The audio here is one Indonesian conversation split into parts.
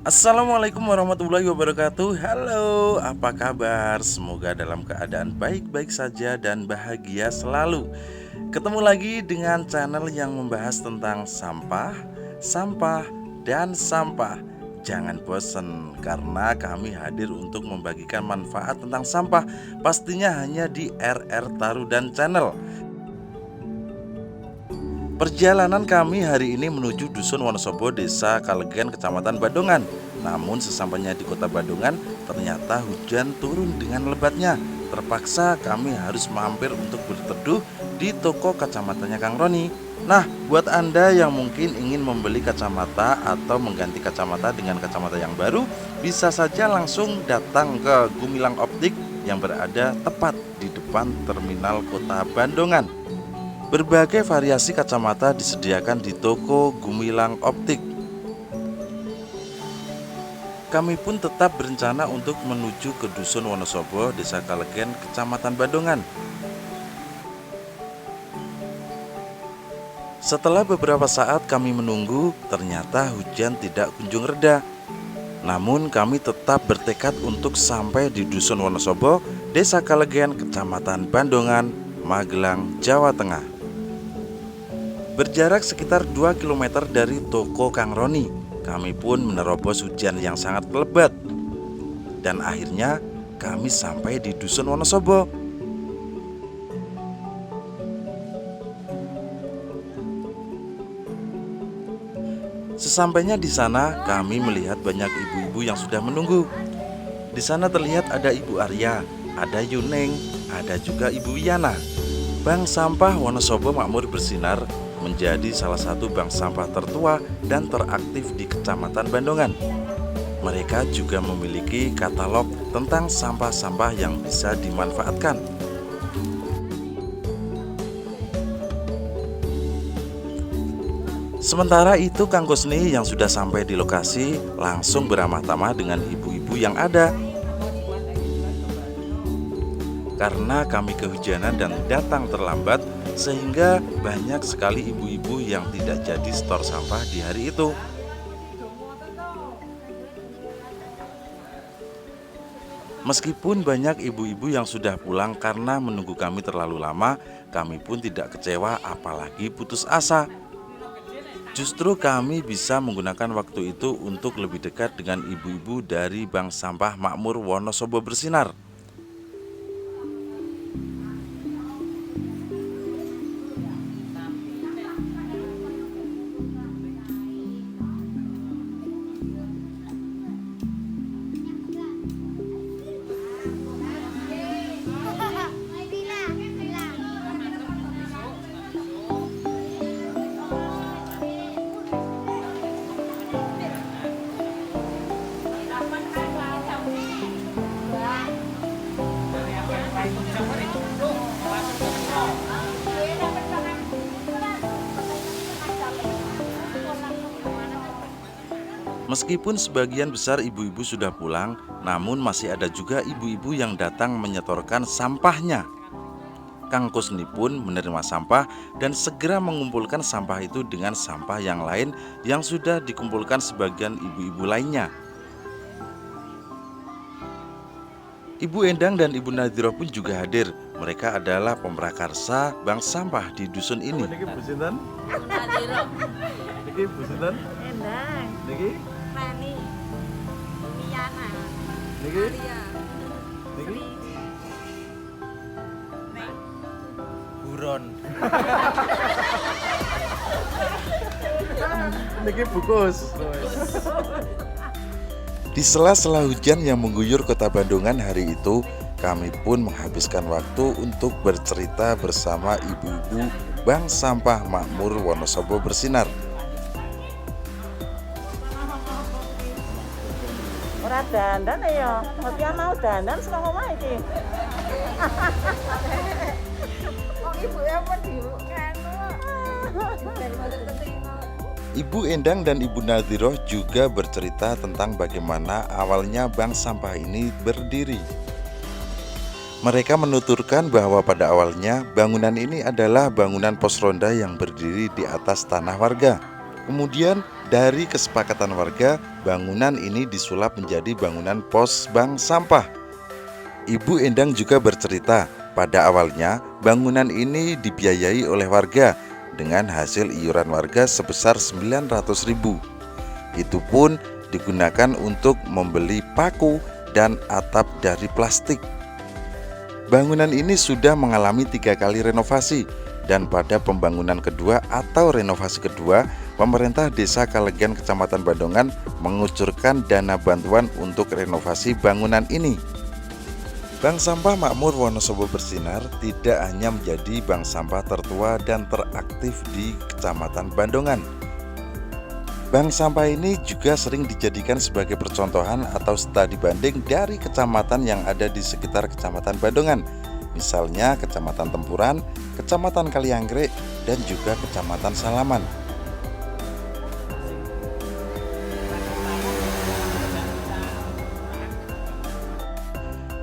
Assalamualaikum warahmatullahi wabarakatuh. Halo, apa kabar? Semoga dalam keadaan baik-baik saja dan bahagia selalu. Ketemu lagi dengan channel yang membahas tentang sampah, sampah, dan sampah. Jangan bosan karena kami hadir untuk membagikan manfaat tentang sampah. Pastinya hanya di RR Tarudan Channel. Perjalanan kami hari ini menuju Dusun Wonosobo, Desa Kalegen, Kecamatan Badongan. Namun sesampainya di kota Badongan, ternyata hujan turun dengan lebatnya. Terpaksa kami harus mampir untuk berteduh di toko kacamatanya Kang Roni. Nah, buat Anda yang mungkin ingin membeli kacamata atau mengganti kacamata dengan kacamata yang baru, bisa saja langsung datang ke Gumilang Optik yang berada tepat di depan terminal kota Bandongan. Berbagai variasi kacamata disediakan di toko Gumilang Optik. Kami pun tetap berencana untuk menuju ke Dusun Wonosobo, Desa Kalegen, Kecamatan Bandongan. Setelah beberapa saat kami menunggu, ternyata hujan tidak kunjung reda. Namun kami tetap bertekad untuk sampai di Dusun Wonosobo, Desa Kalegen, Kecamatan Bandongan, Magelang, Jawa Tengah. Berjarak sekitar 2 km dari toko Kang Roni, kami pun menerobos hujan yang sangat lebat. Dan akhirnya kami sampai di Dusun Wonosobo. Sesampainya di sana, kami melihat banyak ibu-ibu yang sudah menunggu. Di sana terlihat ada Ibu Arya, ada Yuneng, ada juga Ibu Yana. Bank Sampah Wonosobo Makmur Bersinar menjadi salah satu bank sampah tertua dan teraktif di Kecamatan Bandongan. Mereka juga memiliki katalog tentang sampah-sampah yang bisa dimanfaatkan. Sementara itu Kang Kusni yang sudah sampai di lokasi langsung beramah tamah dengan ibu-ibu yang ada. Karena kami kehujanan dan datang terlambat, sehingga banyak sekali ibu-ibu yang tidak jadi stor sampah di hari itu. Meskipun banyak ibu-ibu yang sudah pulang karena menunggu kami terlalu lama, kami pun tidak kecewa apalagi putus asa. Justru kami bisa menggunakan waktu itu untuk lebih dekat dengan ibu-ibu dari Bank Sampah Makmur Wonosobo Bersinar. Meskipun sebagian besar ibu-ibu sudah pulang, namun masih ada juga ibu-ibu yang datang menyetorkan sampahnya. Kang Kusni pun menerima sampah dan segera mengumpulkan sampah itu dengan sampah yang lain yang sudah dikumpulkan sebagian ibu-ibu lainnya. Ibu Endang dan Ibu Nadhiroh pun juga hadir. Mereka adalah pemrakarsa bank sampah di dusun ini. Niki Bu sinten? Nadhiroh, Niki Bu sinten? Endang, Niki? Feni, Miana, Niki? Arya, Niki? Neng, Buron. Niki bungkus. Di sela-sela hujan yang mengguyur kota Bandongan hari itu, kami pun menghabiskan waktu untuk bercerita bersama ibu-ibu Bank Sampah Makmur Wonosobo Bersinar. Ora dandan ya, ngopi mau dandan saka omah iki. oh ibu ya pun di kanu, dari mana keterima. Ibu Endang dan Ibu Nadhiroh juga bercerita tentang bagaimana awalnya bank sampah ini berdiri. Mereka menuturkan bahwa pada awalnya bangunan ini adalah bangunan pos ronda yang berdiri di atas tanah warga. Kemudian dari kesepakatan warga, bangunan ini disulap menjadi bangunan pos bank sampah. Ibu Endang juga bercerita, pada awalnya bangunan ini dibiayai oleh warga dengan hasil iuran warga sebesar 900.000. Itu pun digunakan untuk membeli paku dan atap dari plastik. Bangunan ini sudah mengalami 3 kali renovasi, dan pada pembangunan kedua atau renovasi kedua, pemerintah Desa Kalegan Kecamatan Bandongan mengucurkan dana bantuan untuk renovasi bangunan ini. Bank Sampah Makmur Wonosobo Bersinar tidak hanya menjadi bank sampah tertua dan teraktif di Kecamatan Bandongan. Bank sampah ini juga sering dijadikan sebagai percontohan atau studi banding dari kecamatan yang ada di sekitar Kecamatan Bandongan. Misalnya Kecamatan Tempuran, Kecamatan Kalianggrek, dan juga Kecamatan Salaman.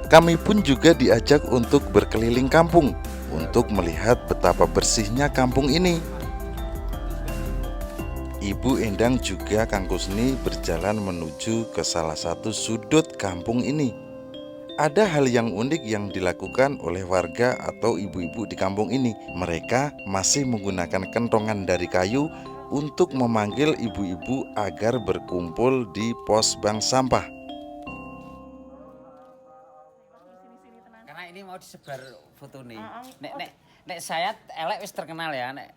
Kami pun juga diajak untuk berkeliling kampung untuk melihat betapa bersihnya kampung ini. Ibu Endang juga Kang Kusni berjalan menuju ke salah satu sudut kampung ini. Ada hal yang unik yang dilakukan oleh warga atau ibu-ibu di kampung ini. Mereka masih menggunakan kentongan dari kayu untuk memanggil ibu-ibu agar berkumpul di pos bank sampah. Karena ini mau disebar foto nih. Nek saya elek wis terkenal ya nek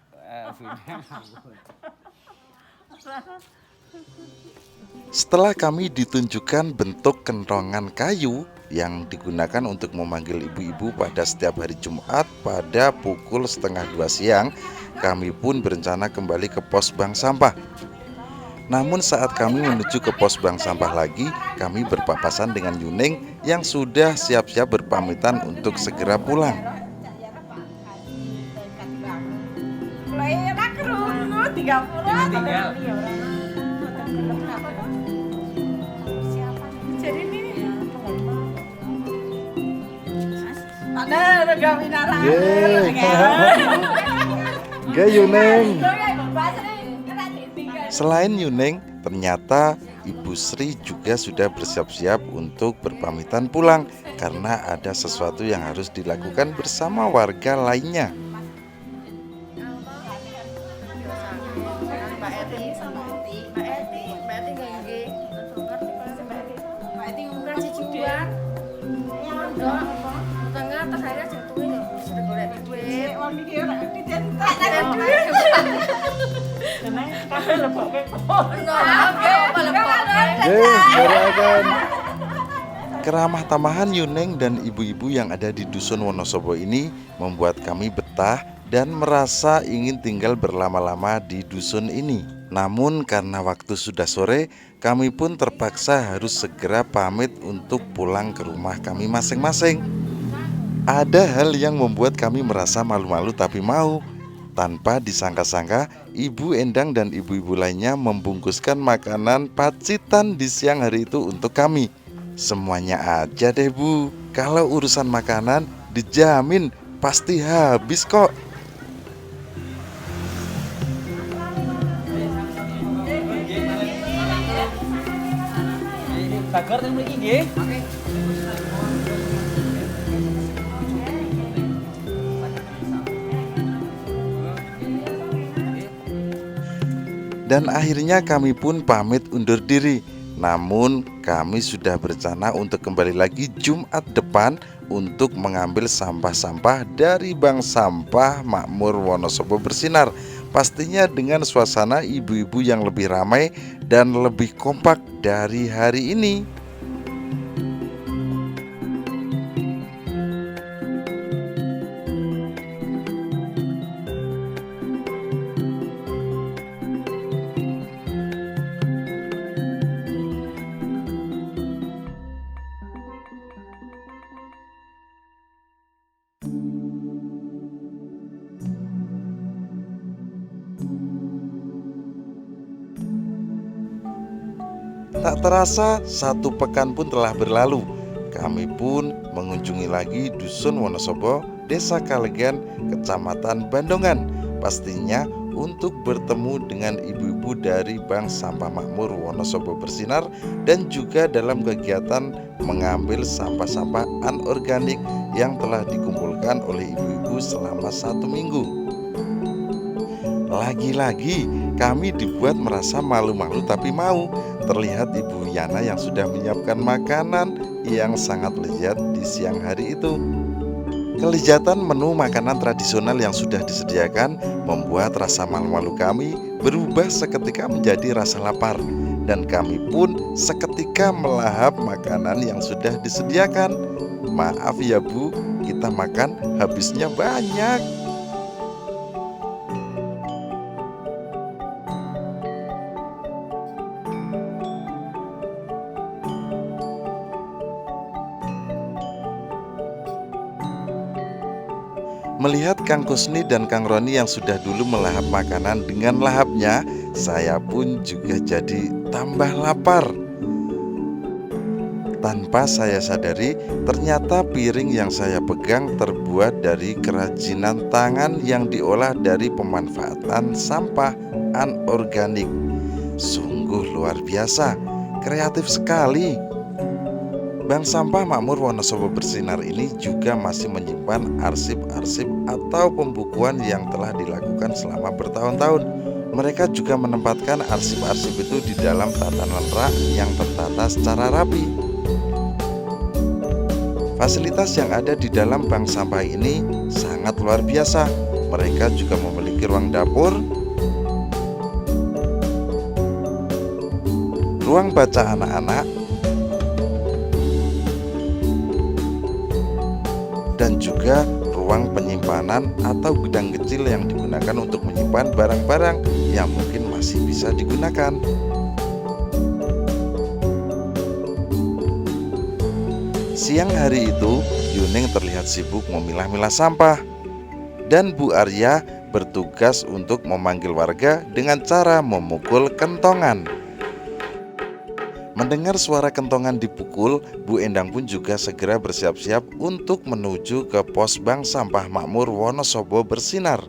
Setelah kami ditunjukkan bentuk kentongan kayu yang digunakan untuk memanggil ibu-ibu pada setiap hari Jumat pada pukul 1:30 siang, kami pun berencana kembali ke pos bank sampah. Namun saat kami menuju ke pos bank sampah lagi, kami berpapasan dengan Yuning yang sudah siap-siap berpamitan untuk segera pulang. tinggal. Jadi ini ada gaminara. Nggih Yuning. Selain Yuning, ternyata Ibu Sri juga sudah bersiap-siap untuk berpamitan pulang karena ada sesuatu yang harus dilakukan bersama warga lainnya. Keramah tamahan Yuning dan ibu-ibu yang ada di Dusun Wonosobo ini membuat kami betah dan merasa ingin tinggal berlama-lama di dusun ini. Namun karena waktu sudah sore, kami pun terpaksa harus segera pamit untuk pulang ke rumah kami masing-masing. Ada hal yang membuat kami merasa malu-malu tapi mau. Tanpa disangka-sangka, Ibu Endang dan ibu-ibu lainnya membungkuskan makanan pacitan di siang hari itu untuk kami. Semuanya aja deh Bu, kalau urusan makanan dijamin pasti habis kok. Bagar teng mriki nggih. Dan akhirnya kami pun pamit undur diri. Namun kami sudah berencana untuk kembali lagi Jumat depan untuk mengambil sampah-sampah dari Bank Sampah Makmur Wonosobo Bersinar. Pastinya dengan suasana ibu-ibu yang lebih ramai dan lebih kompak dari hari ini. Tak terasa 1 pekan pun telah berlalu. Kami pun mengunjungi lagi Dusun Wonosobo, Desa Kalegan, Kecamatan Bandongan. Pastinya untuk bertemu dengan ibu-ibu dari Bank Sampah Makmur Wonosobo Bersinar dan juga dalam kegiatan mengambil sampah-sampah anorganik yang telah dikumpulkan oleh ibu-ibu selama 1 minggu. Lagi-lagi kami dibuat merasa malu-malu tapi mau. Terlihat Ibu Yana yang sudah menyiapkan makanan yang sangat lezat di siang hari itu. Kelezatan menu makanan tradisional yang sudah disediakan membuat rasa malu-malu kami berubah seketika menjadi rasa lapar. Dan kami pun seketika melahap makanan yang sudah disediakan. Maaf ya Bu, kita makan habisnya banyak. Melihat Kang Kusni dan Kang Roni yang sudah dulu melahap makanan dengan lahapnya, saya pun juga jadi tambah lapar. Tanpa saya sadari, ternyata piring yang saya pegang terbuat dari kerajinan tangan yang diolah dari pemanfaatan sampah anorganik. Sungguh luar biasa, kreatif sekali. Bank Sampah Makmur Wonosobo Bersinar ini juga masih menyimpan arsip-arsip atau pembukuan yang telah dilakukan selama bertahun-tahun. Mereka juga menempatkan arsip-arsip itu di dalam tatanan rak yang tertata secara rapi. Fasilitas yang ada di dalam bank sampah ini sangat luar biasa. Mereka juga memiliki ruang dapur, ruang baca anak-anak, dan juga ruang penyimpanan atau gudang kecil yang digunakan untuk menyimpan barang-barang yang mungkin masih bisa digunakan. Siang hari itu, Yuning terlihat sibuk memilah-milah sampah dan Bu Arya bertugas untuk memanggil warga dengan cara memukul kentongan. Mendengar suara kentongan dipukul, Bu Endang pun juga segera bersiap-siap untuk menuju ke pos Bank Sampah Makmur Wonosobo Bersinar.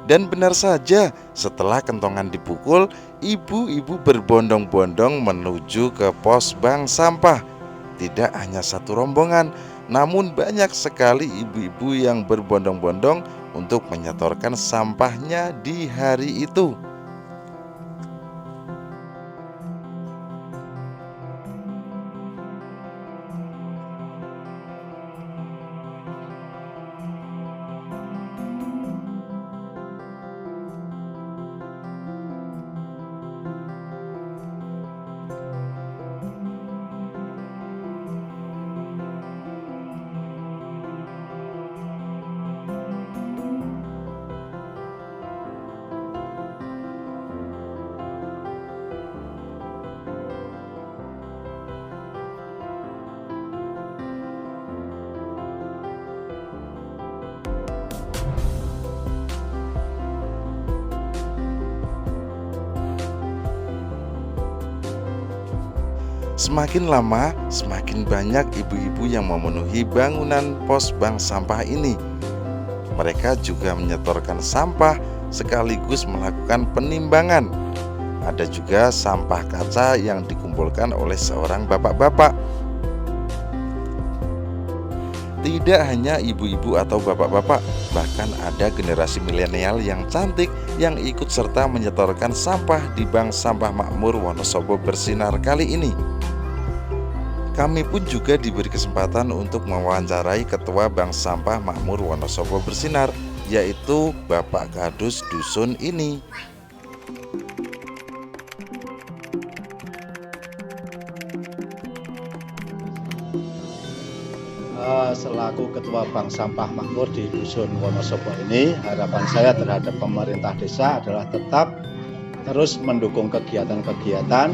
Dan benar saja, setelah kentongan dipukul, ibu-ibu berbondong-bondong menuju ke pos Bank Sampah. Tidak hanya satu rombongan, namun banyak sekali ibu-ibu yang berbondong-bondong untuk menyetorkan sampahnya di hari itu. Semakin lama, semakin banyak ibu-ibu yang memenuhi bangunan pos bank sampah ini. Mereka juga menyetorkan sampah sekaligus melakukan penimbangan. Ada juga sampah kaca yang dikumpulkan oleh seorang bapak-bapak. Tidak hanya ibu-ibu atau bapak-bapak, bahkan ada generasi milenial yang cantik yang ikut serta menyetorkan sampah di Bank Sampah Makmur Wonosobo Bersinar kali ini. Kami pun juga diberi kesempatan untuk mewawancarai Ketua Bank Sampah Makmur Wonosobo Bersinar, yaitu Bapak Kadus Dusun ini. Selaku Ketua Bank Sampah Makmur di Dusun Wonosobo ini, harapan saya terhadap pemerintah desa adalah tetap terus mendukung kegiatan-kegiatan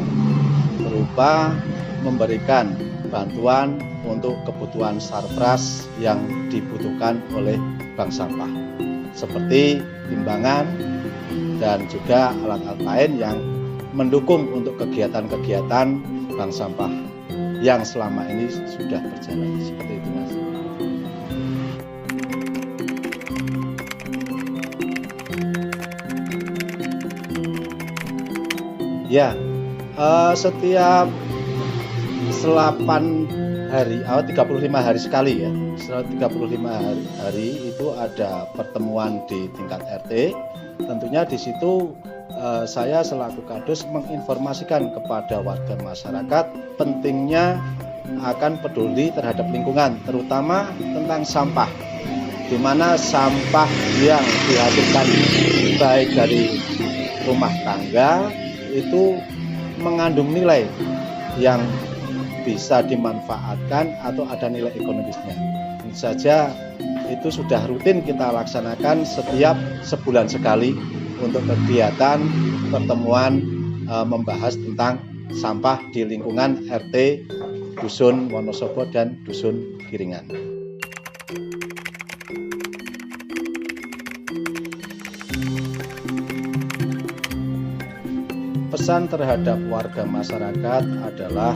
berupa memberikan bantuan untuk kebutuhan sarpras yang dibutuhkan oleh bank sampah seperti timbangan dan juga alat-alat lain yang mendukung untuk kegiatan-kegiatan bank sampah yang selama ini sudah berjalan. Seperti itu, Mas. Ya, setiap 35 hari sekali ya. Setelah 35 hari itu ada pertemuan di tingkat RT. Tentunya di situ saya selaku Kadus menginformasikan kepada warga masyarakat pentingnya akan peduli terhadap lingkungan, terutama tentang sampah, di mana sampah yang dihasilkan baik dari rumah tangga itu mengandung nilai yang bisa dimanfaatkan atau ada nilai ekonomisnya. Tentu saja itu sudah rutin kita laksanakan setiap sebulan sekali untuk kegiatan pertemuan membahas tentang sampah di lingkungan RT Dusun Wonosobo dan Dusun Giringan. Pesan terhadap warga masyarakat adalah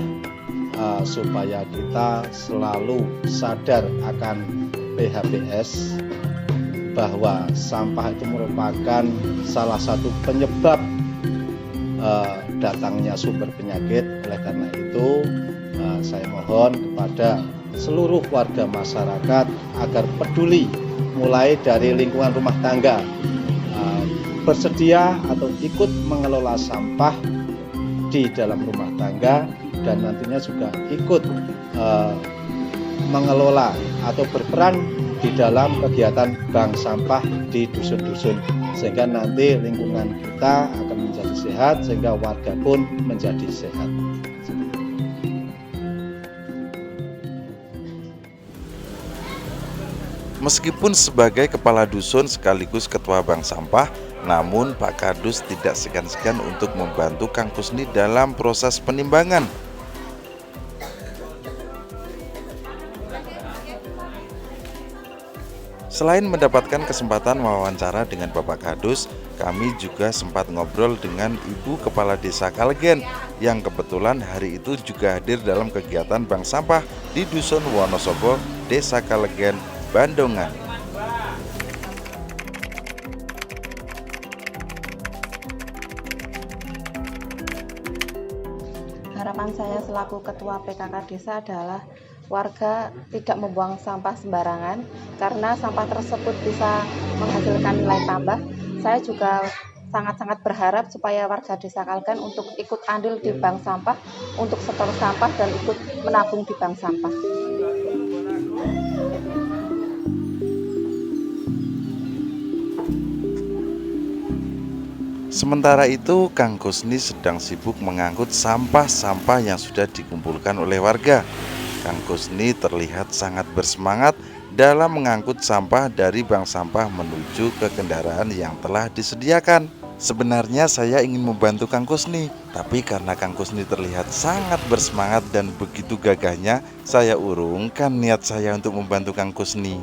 supaya kita selalu sadar akan PHBS, bahwa sampah itu merupakan salah satu penyebab datangnya sumber penyakit. Oleh karena itu saya mohon kepada seluruh warga masyarakat agar peduli mulai dari lingkungan rumah tangga, bersedia atau ikut mengelola sampah di dalam rumah tangga, dan nantinya juga ikut mengelola atau berperan di dalam kegiatan bank sampah di dusun-dusun, sehingga nanti lingkungan kita akan menjadi sehat, sehingga warga pun menjadi sehat. Meskipun sebagai kepala dusun sekaligus ketua bank sampah, namun Pak Kadus tidak segan-segan untuk membantu Kang Kusni dalam proses penimbangan. Selain mendapatkan kesempatan wawancara dengan Bapak Kadus, kami juga sempat ngobrol dengan Ibu Kepala Desa Kalgen yang kebetulan hari itu juga hadir dalam kegiatan bank sampah di Dusun Wonosobo, Desa Kalgen, Bandongan. Harapan saya selaku Ketua PKK Desa adalah warga tidak membuang sampah sembarangan, karena sampah tersebut bisa menghasilkan nilai tambah. Saya juga sangat-sangat berharap supaya warga Desa Kalgen untuk ikut andil di bank sampah, untuk setor sampah dan ikut menabung di bank sampah. Sementara itu, Kang Kusni sedang sibuk mengangkut sampah-sampah yang sudah dikumpulkan oleh warga. Kang Kusni terlihat sangat bersemangat dalam mengangkut sampah dari bank sampah menuju ke kendaraan yang telah disediakan. Sebenarnya saya ingin membantu Kang Kusni, tapi karena Kang Kusni terlihat sangat bersemangat dan begitu gagahnya, saya urungkan niat saya untuk membantu Kang Kusni.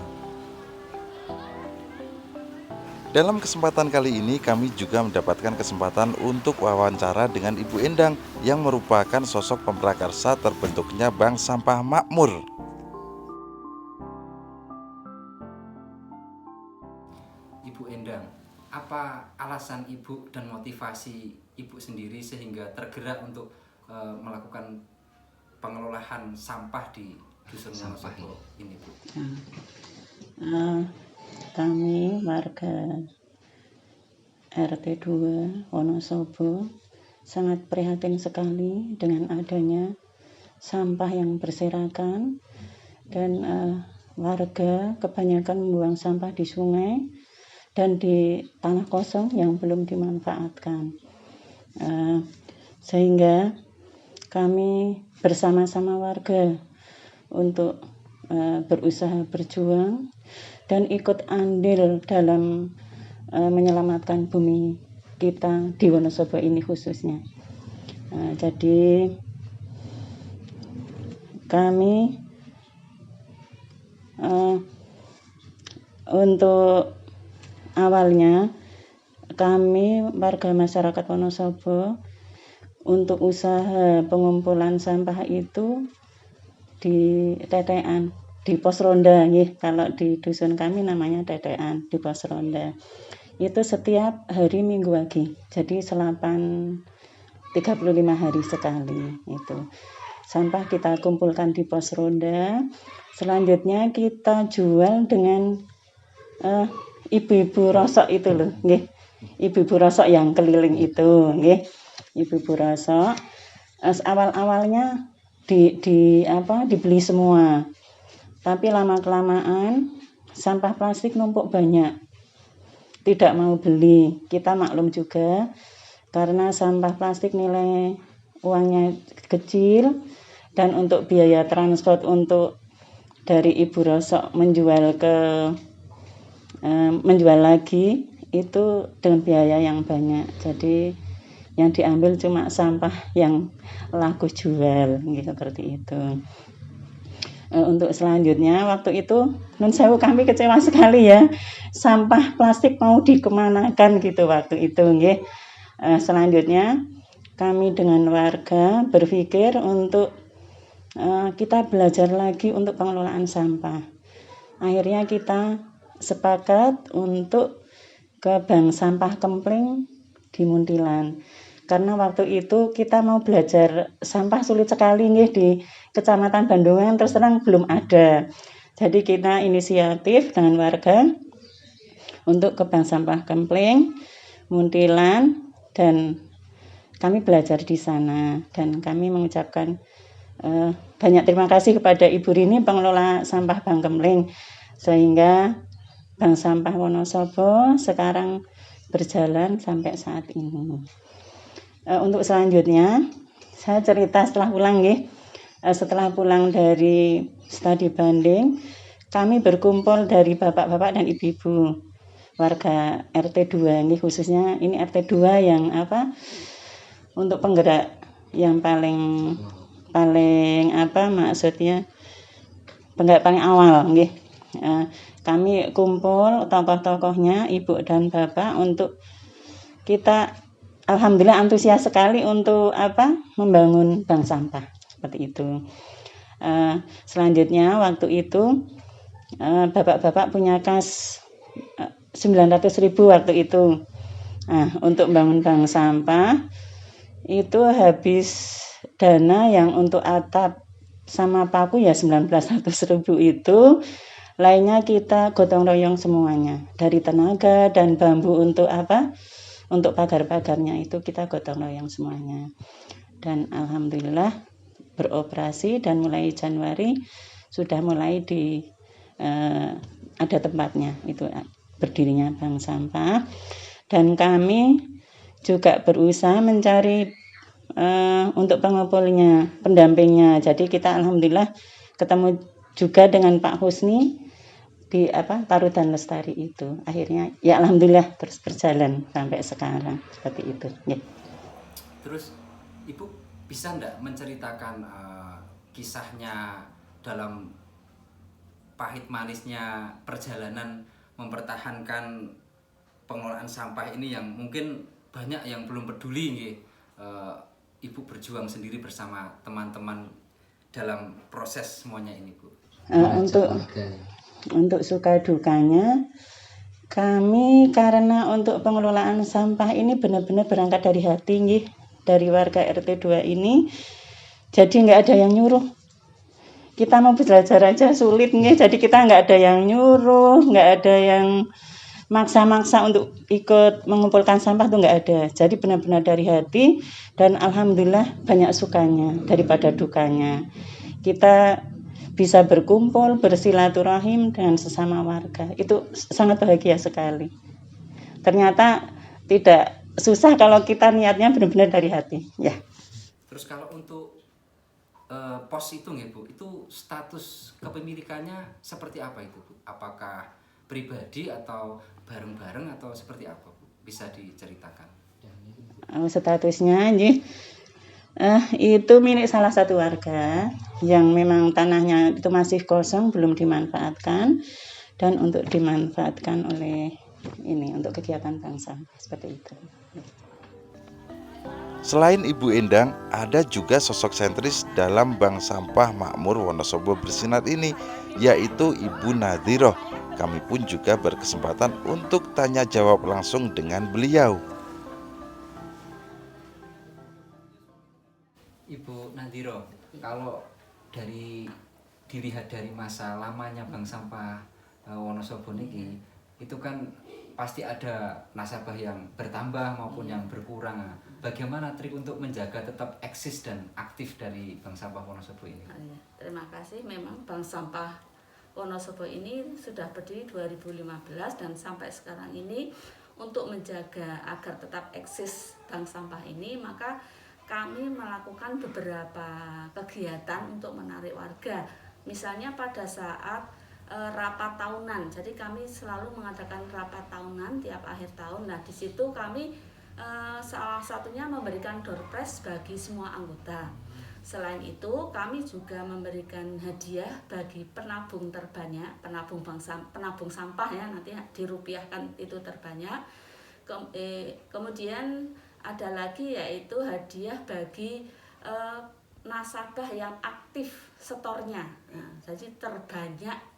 Dalam kesempatan kali ini kami juga mendapatkan kesempatan untuk wawancara dengan Ibu Endang yang merupakan sosok pemrakarsa terbentuknya Bank Sampah Makmur. Ibu Endang, apa alasan Ibu dan motivasi Ibu sendiri sehingga tergerak untuk melakukan pengelolaan sampah di Dusun Wonosobo ini, Bu? Kami warga RT 2 Wonosobo sangat prihatin sekali dengan adanya sampah yang berserakan, dan warga kebanyakan membuang sampah di sungai dan di tanah kosong yang belum dimanfaatkan. Sehingga kami bersama-sama warga untuk berusaha berjuang dan ikut andil dalam menyelamatkan bumi kita di Wonosobo ini khususnya. Jadi kami untuk awalnya kami warga masyarakat Wonosobo untuk usaha pengumpulan sampah itu di tetean, di pos ronda nggih. Kalau di dusun kami namanya tetean, di pos ronda. Itu setiap hari Minggu pagi. Jadi 35 hari sekali itu. Sampah kita kumpulkan di pos ronda. Selanjutnya kita jual dengan ibu-ibu rosok itu loh, nggih. Ibu-ibu rosok yang keliling itu, nggih. Ibu-ibu rosok. Awal-awalnya dibeli semua. Tapi lama-kelamaan sampah plastik numpuk banyak. Tidak mau beli. Kita maklum juga karena sampah plastik nilai uangnya kecil dan untuk biaya transport untuk dari ibu rosok menjual lagi itu dengan biaya yang banyak. Jadi yang diambil cuma sampah yang laku jual, gitu, seperti itu. Untuk selanjutnya waktu itu nun sewu kami kecewa sekali ya, sampah plastik mau dikemanakan gitu waktu itu, nggih. Selanjutnya kami dengan warga berpikir untuk kita belajar lagi untuk pengelolaan sampah. Akhirnya kita sepakat untuk ke bank sampah Kempling di Muntilan. Karena waktu itu kita mau belajar sampah sulit sekali nih di Kecamatan Bandungan, terus terang belum ada. Jadi kita inisiatif dengan warga untuk ke bank sampah Kempling, Muntilan, dan kami belajar di sana. Dan kami mengucapkan banyak terima kasih kepada Ibu Rini, pengelola sampah Bank Kempling, sehingga Bank Sampah Wonosobo sekarang berjalan sampai saat ini. Untuk selanjutnya saya cerita setelah pulang nggih. Setelah pulang dari studi banding, kami berkumpul dari bapak-bapak dan ibu-ibu warga RT 2 nggih, khususnya ini RT 2 yang untuk penggerak yang paling maksudnya penggerak paling awal nggih. Kami kumpul tokoh-tokohnya, ibu dan bapak, untuk kita alhamdulillah antusias sekali untuk membangun bank sampah seperti itu. Selanjutnya waktu itu bapak-bapak punya kas 900.000 waktu itu. Untuk bangun bank sampah itu habis dana yang untuk atap sama paku ya 19.000 itu. Lainnya kita gotong royong semuanya, dari tenaga dan bambu untuk untuk pagar-pagarnya itu kita gotong royong semuanya. Dan alhamdulillah beroperasi dan mulai Januari sudah mulai ada tempatnya, itu berdirinya bank sampah. Dan kami juga berusaha mencari untuk pengumpulnya, pendampingnya. Jadi kita alhamdulillah ketemu juga dengan Pak Husni di Tarudan Lestari itu. Akhirnya ya alhamdulillah terus berjalan sampai sekarang seperti itu. Ya. Terus Ibu bisa enggak menceritakan kisahnya dalam pahit manisnya perjalanan mempertahankan pengelolaan sampah ini yang mungkin banyak yang belum peduli nggih. Ibu berjuang sendiri bersama teman-teman dalam proses semuanya ini, Bu. Untuk suka dukanya kami, karena untuk pengelolaan sampah ini benar-benar berangkat dari hati nggih, dari warga RT 2 ini. Jadi nggak ada yang nyuruh. Kita mau belajar aja sulit nggih, jadi kita nggak ada yang nyuruh, nggak ada yang maksa-maksa untuk ikut mengumpulkan sampah, tuh nggak ada. Jadi benar-benar dari hati, dan alhamdulillah banyak sukanya daripada dukanya. Kita bisa berkumpul, bersilaturahim dengan sesama warga. Itu sangat bahagia sekali. Ternyata tidak susah kalau kita niatnya benar-benar dari hati. Ya. Terus kalau untuk pos itu nggih, Bu, itu status kepemilikannya seperti apa itu, Bu? Apakah pribadi atau bareng-bareng atau seperti apa, Bu? Bisa diceritakan? Statusnya nggih, itu milik salah satu warga yang memang tanahnya itu masih kosong, belum dimanfaatkan, dan untuk dimanfaatkan oleh ini untuk kegiatan bank sampah seperti itu. Selain Ibu Endang, ada juga sosok sentris dalam Bank Sampah Makmur Wonosobo Bersinar ini, yaitu Ibu Nadhiroh. Kami pun juga berkesempatan untuk tanya jawab langsung dengan beliau. Ibu Nadhiroh, kalau dilihat dari masa lamanya Bank Sampah Wonosobo niki, itu kan pasti ada nasabah yang bertambah maupun yang berkurang. Bagaimana trik untuk menjaga tetap eksis dan aktif dari Bank Sampah Wonosobo ini? Terima kasih. Memang Bank Sampah Wonosobo ini sudah berdiri 2015 dan sampai sekarang ini untuk menjaga agar tetap eksis bank sampah ini, maka kami melakukan beberapa kegiatan untuk menarik warga. Misalnya pada saat rapat tahunan, jadi kami selalu mengadakan rapat tahunan tiap akhir tahun. Nah, di situ kami salah satunya memberikan door prize bagi semua anggota. Selain itu, kami juga memberikan hadiah bagi penabung terbanyak, penabung sampah ya, nanti dirupiahkan itu terbanyak. Kemudian ada lagi yaitu hadiah bagi nasabah yang aktif storenya. Nah, jadi terbanyak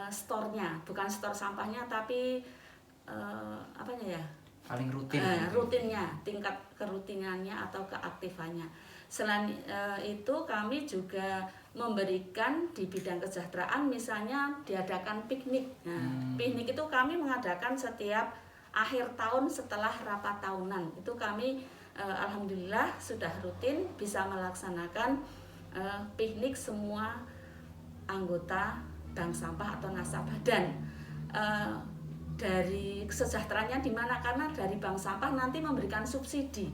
storenya, bukan stor sampahnya tapi Paling rutin. Rutinnya, tingkat kerutinannya atau keaktifannya. Selain itu kami juga memberikan di bidang kesejahteraan, misalnya diadakan piknik. Nah, piknik itu kami mengadakan setiap akhir tahun setelah rapat tahunan. Itu kami alhamdulillah sudah rutin bisa melaksanakan piknik semua anggota bank sampah atau nasabah. Dan dari kesejahteraannya di mana? Karena dari bank sampah nanti memberikan subsidi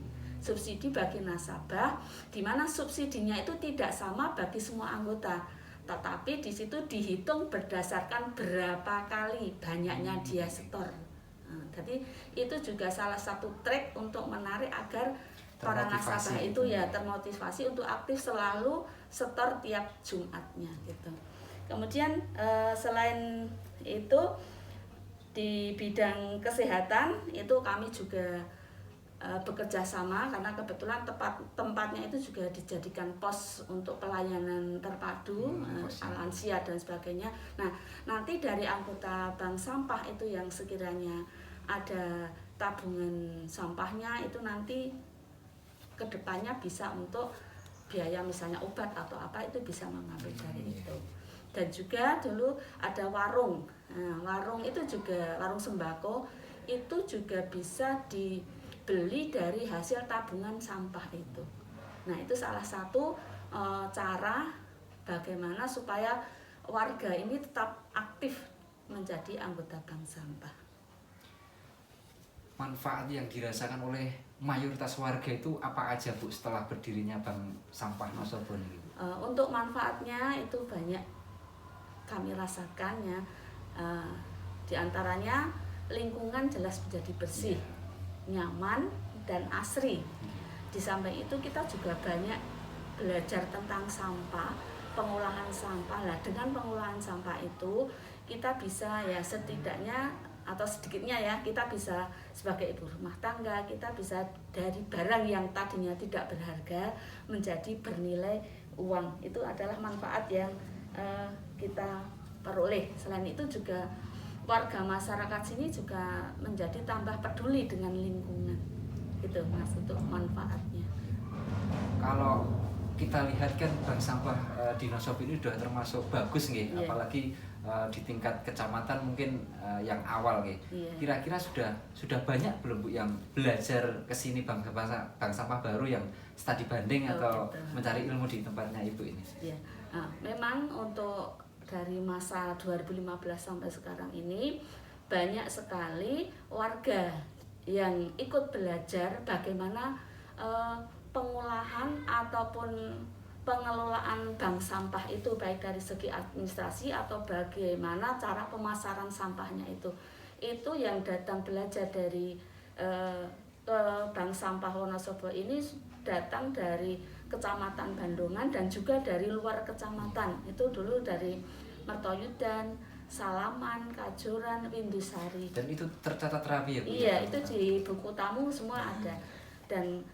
bagi nasabah, di mana subsidinya itu tidak sama bagi semua anggota, tetapi di situ dihitung berdasarkan berapa kali banyaknya dia setor. Nah, jadi itu juga salah satu trik untuk menarik agar para nasabah itu ya termotivasi untuk aktif selalu setor tiap Jumatnya gitu. Kemudian selain itu di bidang kesehatan itu kami juga bekerja sama karena kebetulan tempatnya itu juga dijadikan pos untuk pelayanan terpadu lansia dan sebagainya. Nah, nanti dari anggota bank sampah itu yang sekiranya ada tabungan sampahnya itu nanti kedepannya bisa untuk biaya misalnya obat atau apa itu bisa mengambil dari itu. Dan juga dulu ada warung. Nah, warung itu juga warung sembako itu juga bisa dibeli dari hasil tabungan sampah itu. Nah, itu salah satu cara bagaimana supaya warga ini tetap aktif menjadi anggota bank sampah. Manfaat yang dirasakan oleh mayoritas warga itu apa aja Bu setelah berdirinya Bank Sampah Wonosobo ini? Untuk manfaatnya itu banyak kami rasakan ya. Di antaranya lingkungan jelas menjadi bersih, nyaman dan asri. Di samping itu kita juga banyak belajar tentang sampah, pengolahan sampah. Lah dengan pengolahan sampah itu kita bisa ya setidaknya atau sedikitnya ya kita bisa sebagai ibu rumah tangga kita bisa dari barang yang tadinya tidak berharga menjadi bernilai uang. Itu adalah manfaat yang kita peroleh. Selain itu juga warga masyarakat sini juga menjadi tambah peduli dengan lingkungan. Itu Mas untuk manfaatnya. Kalau kita lihat kan bank sampah di Wonosobo ini sudah termasuk bagus nggih, apalagi di tingkat kecamatan mungkin yang awal nggih. Kira-kira sudah banyak belum Bu yang belajar ke sini bank sampah baru yang studi banding atau mencari ilmu di tempatnya Ibu ini? Iya. Nah, memang untuk dari masa 2015 sampai sekarang ini banyak sekali warga yang ikut belajar bagaimana pengolahan ataupun pengelolaan bank sampah itu baik dari segi administrasi atau bagaimana cara pemasaran sampahnya itu yang datang belajar dari ke Bank Sampah Wonosobo ini datang dari Kecamatan Bandungan dan juga dari luar kecamatan. Itu dulu dari Mertoyudan, Salaman, Kajoran, Windusari. Dan itu tercatat rapi ya Bu? Iya, itu di buku tamu semua ada. Dan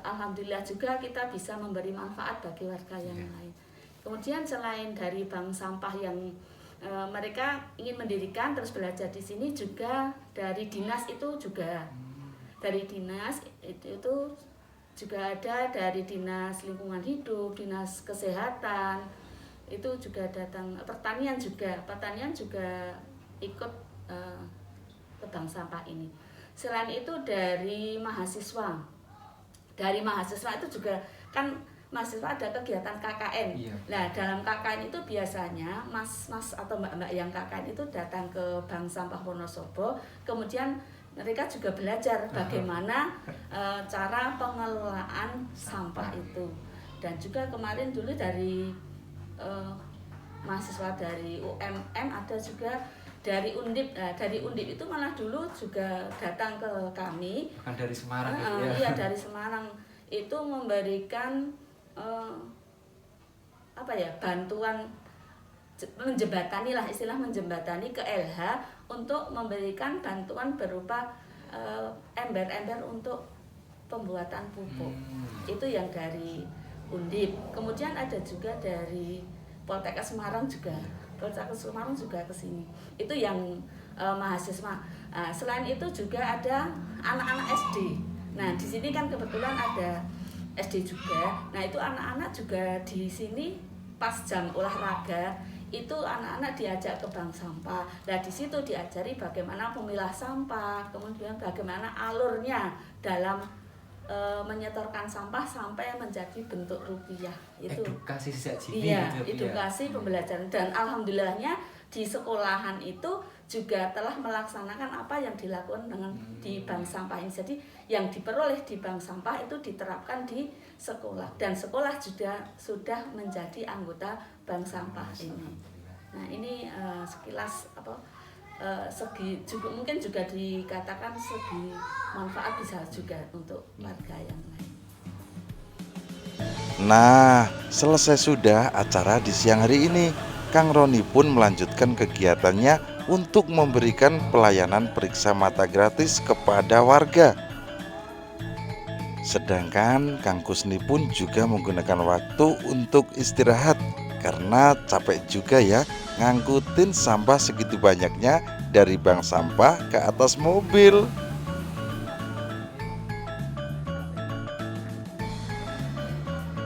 alhamdulillah juga kita bisa memberi manfaat bagi warga yang lain. Kemudian selain dari bank sampah yang mereka ingin mendirikan terus belajar di sini, juga dari dinas itu juga dari dinas itu juga ada, dari dinas lingkungan hidup, dinas kesehatan itu juga datang, pertanian juga ikut ke bank sampah ini. Selain itu dari mahasiswa itu juga kan mahasiswa ada kegiatan KKN. Nah, dalam KKN itu biasanya mas atau mbak-mbak yang KKN itu datang ke Bank Sampah Wonosobo, kemudian mereka juga belajar bagaimana cara pengelolaan sampah itu. Dan juga kemarin dulu dari mahasiswa dari UMM, ada juga dari Undip. Dari Undip itu malah dulu juga datang ke kami. Kan dari Semarang Iya, dari Semarang itu memberikan bantuan menjembatani lah, istilah menjembatani ke LH untuk memberikan bantuan berupa ember-ember untuk pembuatan pupuk. Itu yang dari Undip. Kemudian ada juga dari Poltekkes Semarang juga. Poltekkes Semarang juga ke sini. Itu yang mahasiswa. Selain itu juga ada anak-anak SD. Nah, di sini kan kebetulan ada SD juga. Nah, itu anak-anak juga di sini pas jam olahraga itu anak-anak diajak ke bank sampah. Nah, di situ diajari bagaimana memilah sampah, kemudian bagaimana alurnya dalam menyetorkan sampah sampai menjadi bentuk rupiah. Itu edukasi sejak dini. Iya, edukasi pembelajaran, dan alhamdulillahnya di sekolahan itu juga telah melaksanakan apa yang dilakukan dengan di bank sampah ini. Jadi yang diperoleh di bank sampah itu diterapkan di sekolah, dan sekolah juga sudah menjadi anggota bank sampah ini. Nah, ini sekilas segi juga mungkin juga dikatakan segi manfaat bisa juga untuk warga yang lain. Nah, selesai sudah acara di siang hari ini. Kang Roni pun melanjutkan kegiatannya untuk memberikan pelayanan periksa mata gratis kepada warga. Sedangkan Kang Kusni pun juga menggunakan waktu untuk istirahat karena capek juga ya ngangkutin sampah segitu banyaknya dari bank sampah ke atas mobil.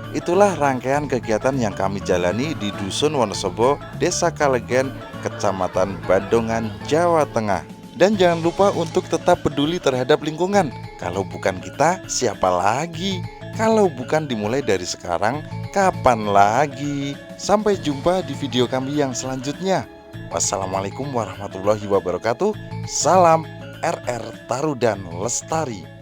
Itulah rangkaian kegiatan yang kami jalani di Dusun Wonosobo, Desa Kalegen, Kecamatan Badongan, Jawa Tengah. Dan jangan lupa untuk tetap peduli terhadap lingkungan. Kalau bukan kita, siapa lagi? Kalau bukan dimulai dari sekarang, kapan lagi? Sampai jumpa di video kami yang selanjutnya. Wassalamualaikum warahmatullahi wabarakatuh. Salam RR Tarudan Lestari.